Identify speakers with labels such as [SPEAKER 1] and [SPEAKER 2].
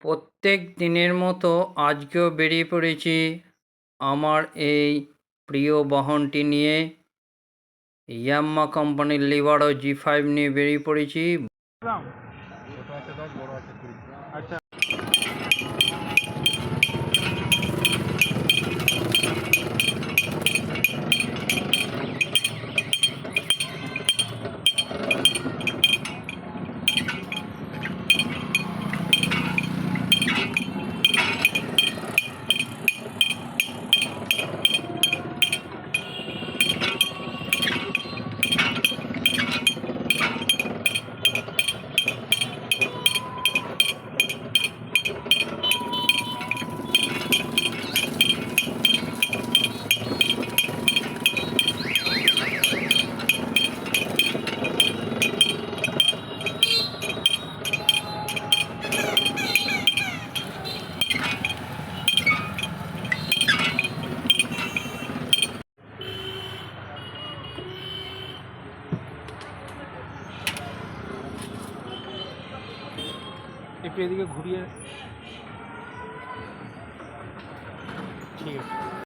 [SPEAKER 1] প্রত্যেক দিনের মতো আজকেও বেরিয়ে পড়েছি আমার এই প্রিয় বাহনটি নিয়ে। ইয়ামাহা কোম্পানির লিভারো G5 নিয়ে বেরিয়ে পড়েছি।
[SPEAKER 2] আচ্ছা, একটু এদিকে ঘুরিয়ে, ঠিক আছে।